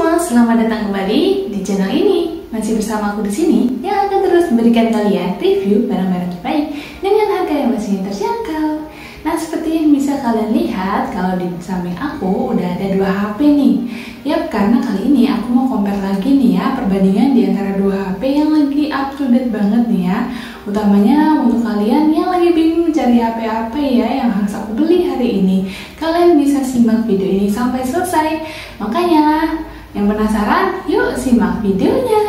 semua, selamat datang kembali di channel ini. Masih bersama aku di sini yang akan terus memberikan kalian review barang-barang terbaik dengan harga yang masih terjangkau. Nah, seperti yang bisa kalian lihat, kalau di samping aku udah ada dua HP nih. Yap, karena kali ini aku mau compare lagi nih ya, perbandingan di antara dua HP yang lagi up to date banget nih ya. Utamanya untuk kalian yang lagi bingung mencari HP apa ya yang harus aku beli hari ini. Kalian bisa simak video ini sampai selesai. Makanya, yang penasaran, yuk simak videonya.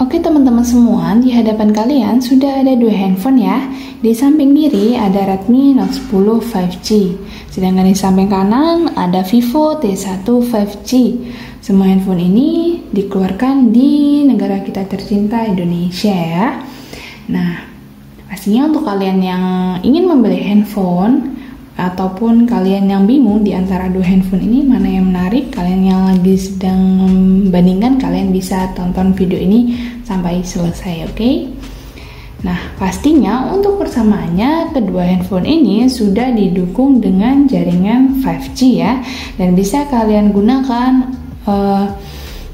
Oke teman-teman semua, di hadapan kalian sudah ada dua handphone ya. Di samping kiri ada Redmi Note 10 5G, sedangkan di samping kanan ada Vivo T1 5G. Semua handphone ini dikeluarkan di negara kita tercinta Indonesia ya. Nah, pastinya untuk kalian yang ingin membeli handphone ataupun kalian yang bingung di antara dua handphone ini mana yang menarik, kalian yang lagi sedang membandingkan, kalian bisa tonton video ini sampai selesai, oke? Nah, pastinya untuk persamaannya kedua handphone ini sudah didukung dengan jaringan 5G ya, dan bisa kalian gunakan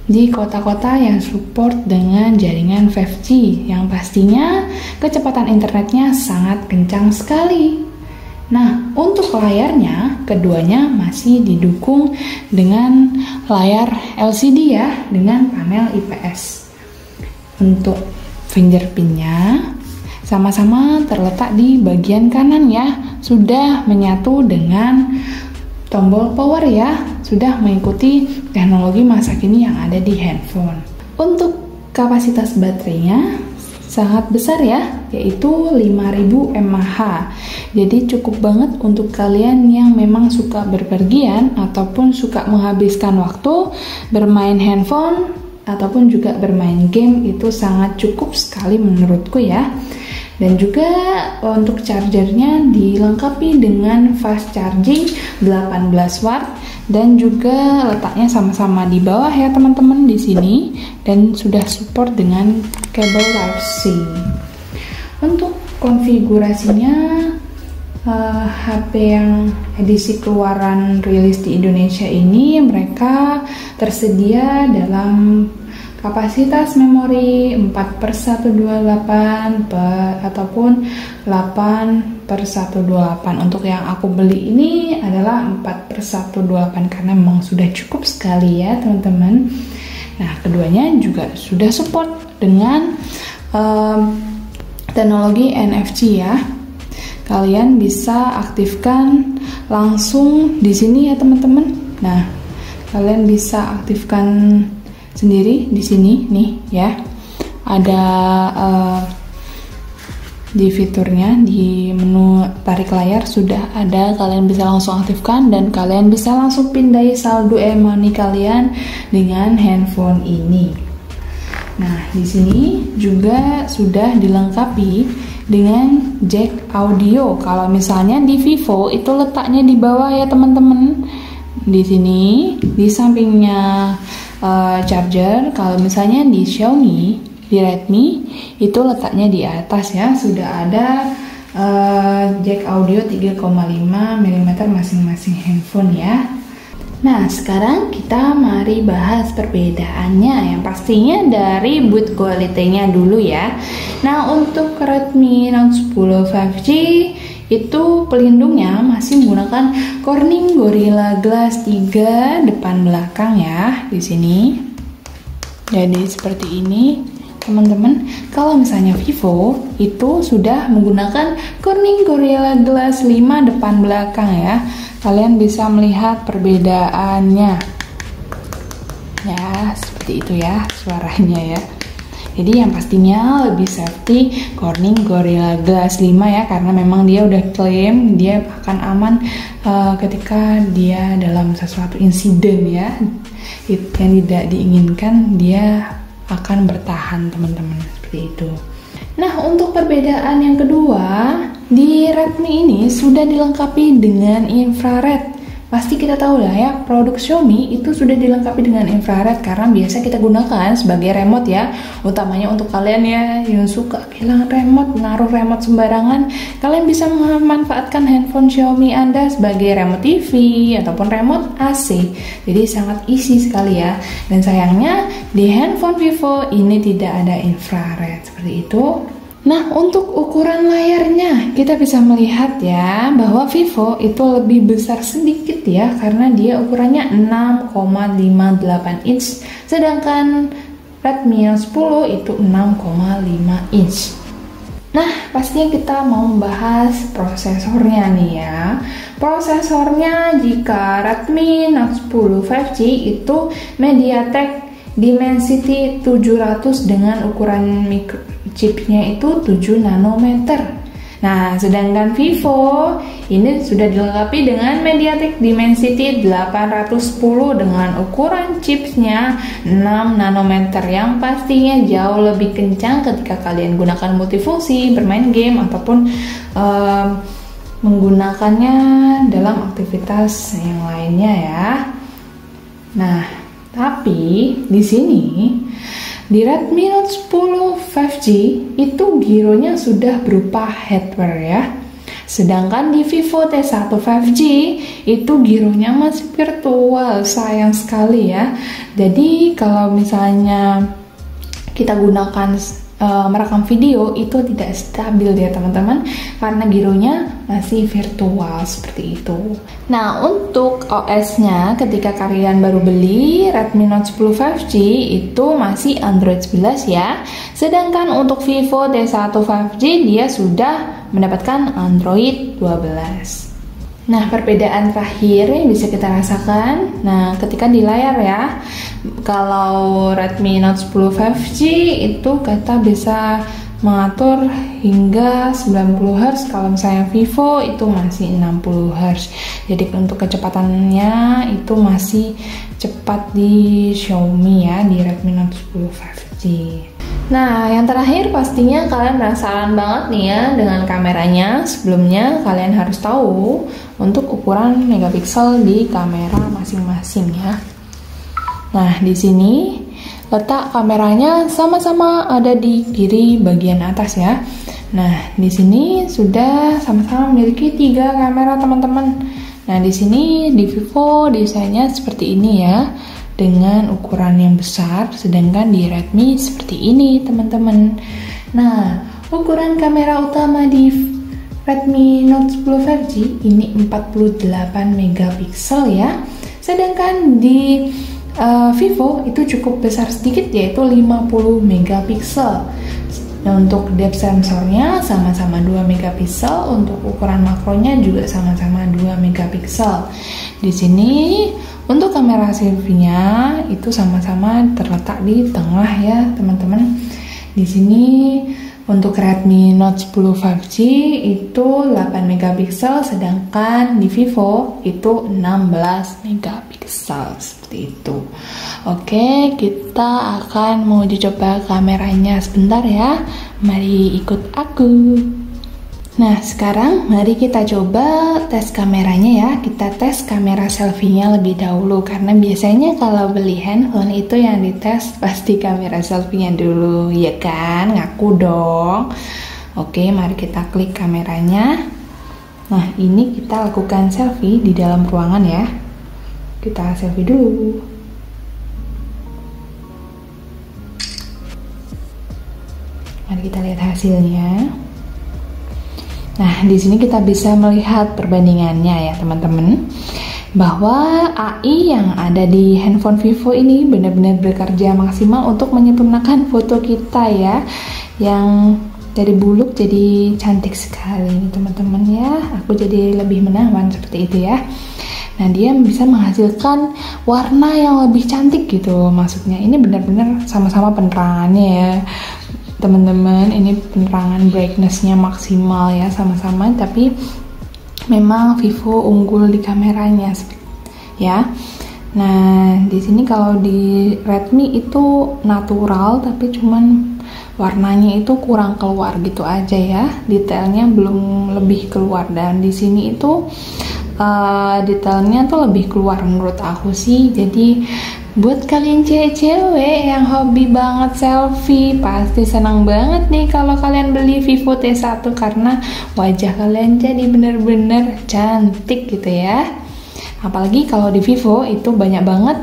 di kota-kota yang support dengan jaringan 5G yang pastinya kecepatan internetnya sangat kencang sekali. Nah, untuk layarnya, keduanya masih didukung dengan layar LCD ya, dengan panel IPS. Untuk fingerprintnya, sama-sama terletak di bagian kanan ya, sudah menyatu dengan tombol power ya, sudah mengikuti teknologi masa kini yang ada di handphone. Untuk kapasitas baterainya, sangat besar ya, yaitu 5000 mAh. Jadi cukup banget untuk kalian yang memang suka berpergian ataupun suka menghabiskan waktu bermain handphone ataupun juga bermain game, itu sangat cukup sekali menurutku ya. Dan juga untuk chargernya dilengkapi dengan fast charging 18 watt dan juga letaknya sama-sama di bawah ya teman-teman di sini, dan sudah support dengan kabel Type-C. Untuk konfigurasinya, HP yang edisi keluaran rilis di Indonesia ini mereka tersedia dalam kapasitas memori 4/128 ataupun 8/128. Untuk yang aku beli ini adalah 4/128 karena memang sudah cukup sekali ya teman-teman. Nah, keduanya juga sudah support dengan teknologi NFC ya. Kalian bisa aktifkan langsung di sini ya teman-teman. Nah, kalian bisa aktifkan sendiri di sini nih ya. Ada di fiturnya di menu tarik layar sudah ada, kalian bisa langsung aktifkan dan kalian bisa langsung pindahi saldo e-money kalian dengan handphone ini. Nah, di sini juga sudah dilengkapi dengan jack audio. Kalau misalnya di Vivo itu letaknya di bawah ya teman-teman. Di sini di sampingnya charger. Kalau misalnya di Xiaomi, di Redmi itu letaknya di atas ya, sudah ada jack audio 3,5 mm masing-masing handphone ya. Nah, sekarang kita mari bahas perbedaannya. Yang pastinya dari build quality-nya dulu ya. Nah, untuk Redmi Note 10 5G itu pelindungnya masih menggunakan Corning Gorilla Glass 3 depan belakang ya di sini. Jadi seperti ini teman-teman. Kalau misalnya Vivo itu sudah menggunakan Corning Gorilla Glass 5 depan belakang ya. Kalian bisa melihat perbedaannya. Ya, seperti itu ya suaranya ya. Jadi yang pastinya lebih safety Corning Gorilla Glass 5 ya, karena memang dia udah klaim dia akan aman ketika dia dalam sesuatu insiden ya yang tidak diinginkan, dia akan bertahan teman-teman, seperti itu. Nah, untuk perbedaan yang kedua, di Redmi ini sudah dilengkapi dengan infrared pasti kita tahu lah ya, produk Xiaomi itu sudah dilengkapi dengan infrared karena biasa kita gunakan sebagai remote ya. Utamanya untuk kalian ya yang suka kehilangan remote, menaruh remote sembarangan, kalian bisa memanfaatkan handphone Xiaomi Anda sebagai remote TV ataupun remote AC. Jadi sangat easy sekali ya. Dan sayangnya di handphone Vivo ini tidak ada infrared seperti itu. Nah, untuk ukuran layarnya kita bisa melihat ya bahwa Vivo itu lebih besar sedikit ya karena dia ukurannya 6,58 inch, sedangkan Redmi Note 10 itu 6,5 inch. Nah, pastinya kita mau membahas prosesornya nih ya. Prosesornya jika Redmi Note 10 5G itu MediaTek Dimensity 700 dengan ukuran chipnya itu 7 nanometer. Nah, sedangkan Vivo ini sudah dilengkapi dengan MediaTek Dimensity 810 dengan ukuran chipsnya 6 nanometer yang pastinya jauh lebih kencang ketika kalian gunakan multifungsi, bermain game ataupun menggunakannya dalam aktivitas yang lainnya ya. Nah, tapi di sini di Redmi Note 10 5G itu gironya sudah berupa hardware ya. Sedangkan di Vivo T1 5G itu gironya masih virtual, sayang sekali ya. Jadi kalau misalnya kita gunakan merekam video itu tidak stabil ya teman-teman karena gironya masih virtual seperti itu. Nah, untuk OS-nya ketika kalian baru beli Redmi Note 10 5G itu masih Android 11 ya. Sedangkan untuk Vivo T1 5G dia sudah mendapatkan Android 12. Nah, perbedaan terakhir yang bisa kita rasakan, nah ketika di layar ya, kalau Redmi Note 10 5G itu kita bisa mengatur hingga 90 Hz, kalau misalnya Vivo itu masih 60 Hz. Jadi untuk kecepatannya itu masih cepat di Xiaomi ya, di Redmi Note 10 5G. Nah, yang terakhir pastinya kalian penasaran banget nih ya dengan kameranya. Sebelumnya kalian harus tahu untuk ukuran megapiksel di kamera masing-masing ya. Nah, di sini letak kameranya sama-sama ada di kiri bagian atas ya. Nah, di sini sudah sama-sama memiliki 3 kamera teman-teman. Nah, di sini di Vivo desainnya seperti ini ya, dengan ukuran yang besar, sedangkan di Redmi seperti ini teman-teman. Nah, ukuran kamera utama di Redmi Note 10 5G ini 48 megapiksel ya, sedangkan di Vivo itu cukup besar sedikit yaitu 50 megapiksel. Nah, untuk depth sensornya sama-sama 2 megapiksel, untuk ukuran makronya juga sama-sama 2 megapiksel. Di sini untuk kamera selfie-nya itu sama-sama terletak di tengah ya, teman-teman. Di sini untuk Redmi Note 10 5G itu 8 megapiksel, sedangkan di Vivo itu 16 megapiksel seperti itu. Oke, kita akan mau coba kameranya sebentar ya. Mari ikut aku. Nah, sekarang mari kita coba tes kameranya ya. Kita tes kamera selfie-nya lebih dahulu karena biasanya kalau beli handphone itu yang dites pasti kamera selfie-nya dulu, ya kan? Ngaku dong. Oke, mari kita klik kameranya. Nah, ini kita lakukan selfie di dalam ruangan ya. Kita selfie dulu. Mari kita lihat hasilnya. Nah, di sini kita bisa melihat perbandingannya ya, teman-teman. Bahwa AI yang ada di handphone Vivo ini benar-benar bekerja maksimal untuk menyempurnakan foto kita ya. Yang dari buluk jadi cantik sekali, teman-teman ya. Aku jadi lebih menawan seperti itu ya. Nah, dia bisa menghasilkan warna yang lebih cantik gitu. Maksudnya ini benar-benar sama-sama penerangannya ya, teman-teman. Ini penerangan brightness-nya maksimal ya, sama-sama, tapi memang Vivo unggul di kameranya ya. Nah, di sini kalau di Redmi itu natural, tapi cuman warnanya itu kurang keluar gitu aja ya. Detailnya belum lebih keluar. Dan di sini itu detailnya tuh lebih keluar menurut aku sih. Jadi buat kalian cewek-cewek yang hobi banget selfie, pasti senang banget nih kalau kalian beli Vivo T1 karena wajah kalian jadi bener-bener cantik gitu ya. Apalagi kalau di Vivo itu banyak banget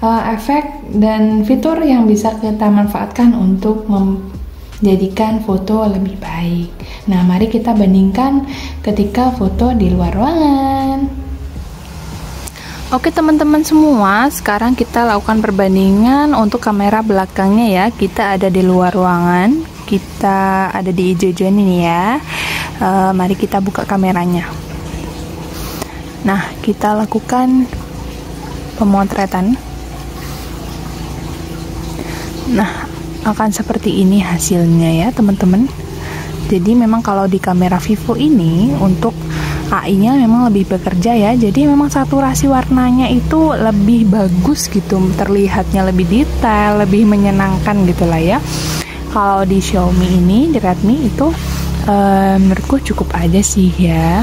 efek dan fitur yang bisa kita manfaatkan untuk menjadikan foto lebih baik. Nah, mari kita bandingkan ketika foto di luar ruangan. Oke teman-teman semua, sekarang kita lakukan perbandingan untuk kamera belakangnya ya. Kita ada di luar ruangan, kita ada di hijau-hijauan ini ya. Mari kita buka kameranya. Nah, kita lakukan pemotretan. Nah, akan seperti ini hasilnya ya teman-teman. Jadi memang kalau di kamera Vivo ini untuk AI-nya memang lebih bekerja ya. Jadi memang saturasi warnanya itu lebih bagus gitu, terlihatnya lebih detail, lebih menyenangkan gitulah ya. Kalau di Xiaomi ini, di Redmi itu menurutku cukup aja sih ya.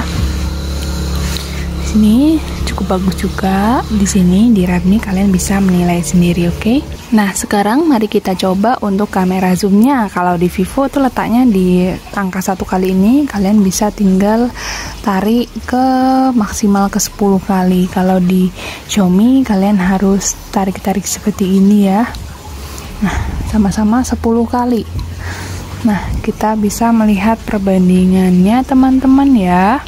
Di sini cukup bagus juga. Di sini di Redmi kalian bisa menilai sendiri, oke? Nah, sekarang mari kita coba untuk kamera zoomnya. Kalau di Vivo itu letaknya di angka 1 kali ini, kalian bisa tinggal tarik ke maksimal ke 10 kali. Kalau di Xiaomi kalian harus tarik-tarik seperti ini ya. Nah, sama-sama 10 kali. Nah, kita bisa melihat perbandingannya teman-teman ya,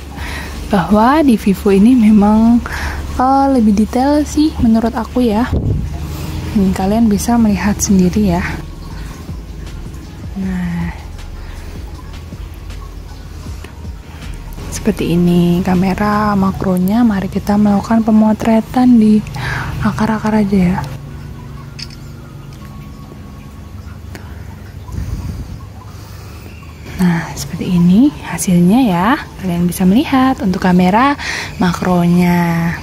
bahwa di Vivo ini memang lebih detail sih menurut aku ya. Kalian bisa melihat sendiri ya. Nah, seperti ini kamera makronya. Mari kita melakukan pemotretan di akar-akar aja ya. Nah, seperti ini hasilnya ya. Kalian bisa melihat untuk kamera makronya.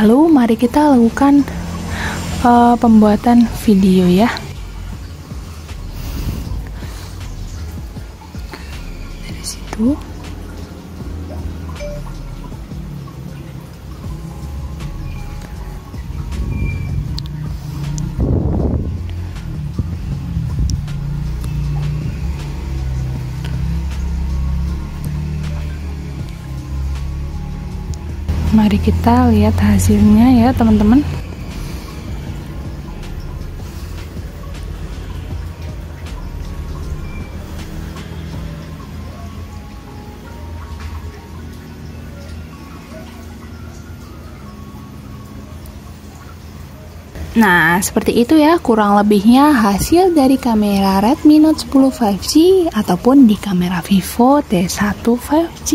Lalu mari kita lakukan pembuatan video ya. Dari situ. Mari kita lihat hasilnya ya teman-teman. Nah, seperti itu ya kurang lebihnya hasil dari kamera Redmi Note 10 5G ataupun di kamera Vivo T1 5G.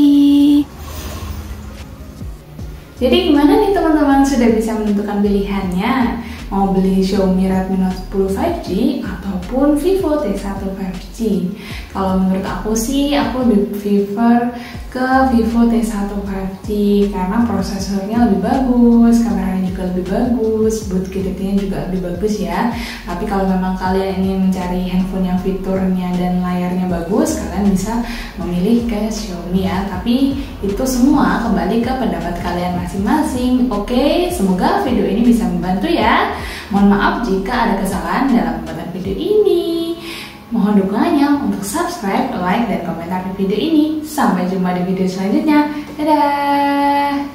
Jadi gimana nih teman-teman, sudah bisa menentukan pilihannya? Mau beli Xiaomi Redmi Note 10 5G ataupun Vivo T1 5G? Kalau menurut aku sih, aku lebih prefer ke Vivo T1 5G karena prosesornya lebih bagus, kameranya juga lebih bagus, boot gridnya juga lebih bagus ya. Tapi kalau memang kalian ingin mencari handphone yang fiturnya dan layarnya bagus, kalian bisa memilih ke Xiaomi ya. Tapi itu semua kembali ke pendapat kalian masing-masing. Oke, semoga video ini bisa membantu ya. Mohon maaf jika ada kesalahan dalam pembuatan video ini. Mohon dukungannya untuk subscribe, like, dan komentar di video ini. Sampai jumpa di video selanjutnya. Dadah!